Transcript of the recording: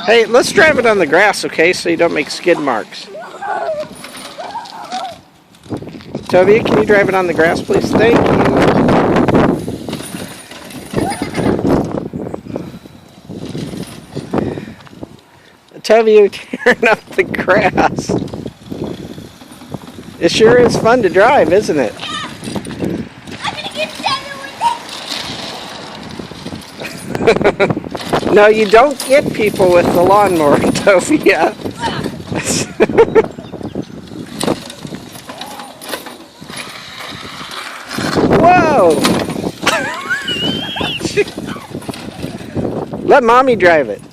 Hey, let's drive it on the grass, okay, so you don't make skid marks. Toby, can you drive it on the grass, please? Thank you. Toby, you're tearing up the grass. It sure is fun to drive, isn't it? Yeah. I'm gonna get seven with it. No, you don't get people with the lawnmower, Toby. Yeah. Whoa! Let Mommy drive it.